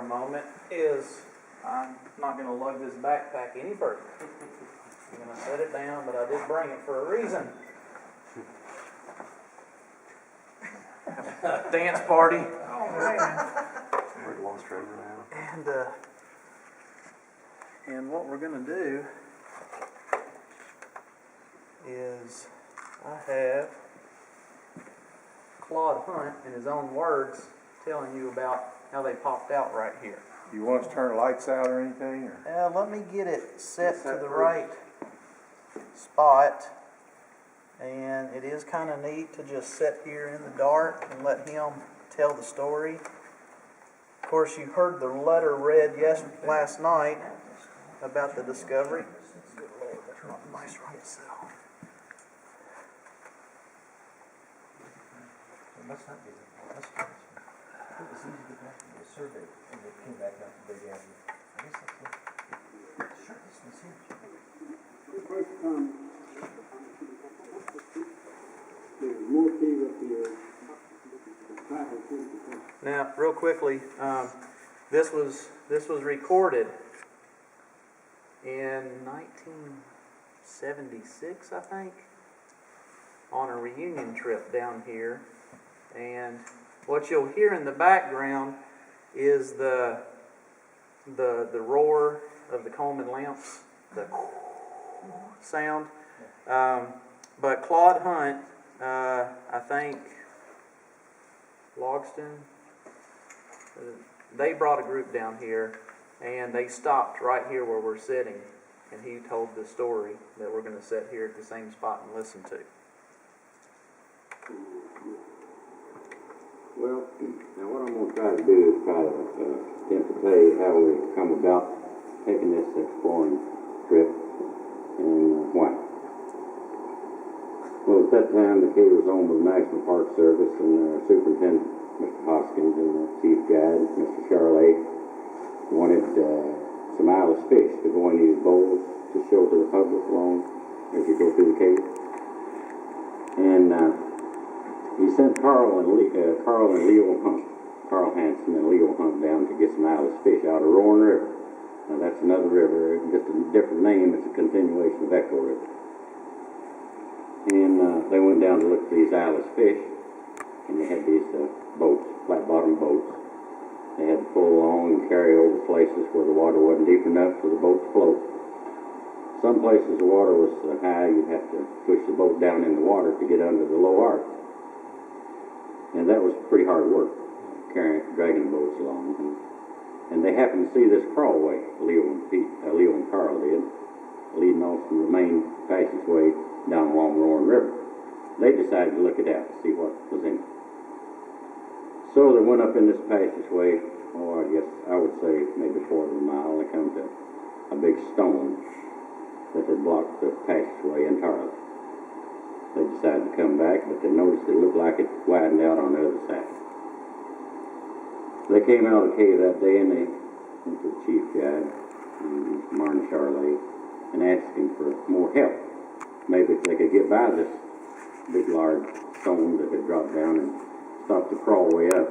moment is I'm not going to lug this backpack any further. I'm going to set it down, but I did bring it for a reason. Dance party. Oh, man. We're lost treasure now. And what we're going to do is I have Claude Hunt, in his own words, telling you about how they popped out right here. You want us to turn the lights out or anything? Or? Let me get it set to the right spot. And it is kind of neat to just sit here in the dark and let him tell the story. Of course, you heard the letter read last night about the discovery. Good Lord, that's not nice right itself. It must not be the hospital. It was easy to get back to the survey, and they came back out to Big Apple. I guess that's what. Sure, this one's here. Now, real quickly, this was recorded in 1976, I think, on a reunion trip down here. And what you'll hear in the background is the roar of the Coleman lamps, the sound. But Claude Hunt, I think, Logston, they brought a group down here, and they stopped right here where we're sitting, and he told the story that we're going to sit here at the same spot and listen to. Well, now what I'm going to try to do is try to attempt to tell you how we come about taking this exploring trip and why. Well, at that time, the cave was owned by the National Park Service, and Superintendent Mr. Hoskins and the Chief Guide, Mr. Charlet, wanted some eyeless fish to go in these bowls to show to the public along as you go through the cave. And he sent Carl and Leo Hunt, Carl Hansen and Leo Hunt down to get some eyeless fish out of Roaring River. Now that's another river, just a different name. It's a continuation of Echo River. And they went down to look for these eyeless fish, and they had these boats, flat-bottom boats. They had to pull along and carry over places where the water wasn't deep enough for the boat to float. Some places the water was so high you'd have to push the boat down in the water to get under the low arch. And that was pretty hard work, dragging the boats along. And they happened to see this crawlway, Leo and Carl did, leading off from the main passageway down along the Roaring River. They decided to look it out to see what was in it. So they went up in this passageway, I guess I would say maybe a quarter of a mile. They come to a big stone that had blocked the passageway entirely. They decided to come back, but they noticed it looked like it widened out on the other side. They came out of the cave that day, and they went to the Chief Guide, Martin Charlet, and asked him for more help. Maybe if they could get by this big, large stone that had dropped down and stopped the crawlway up.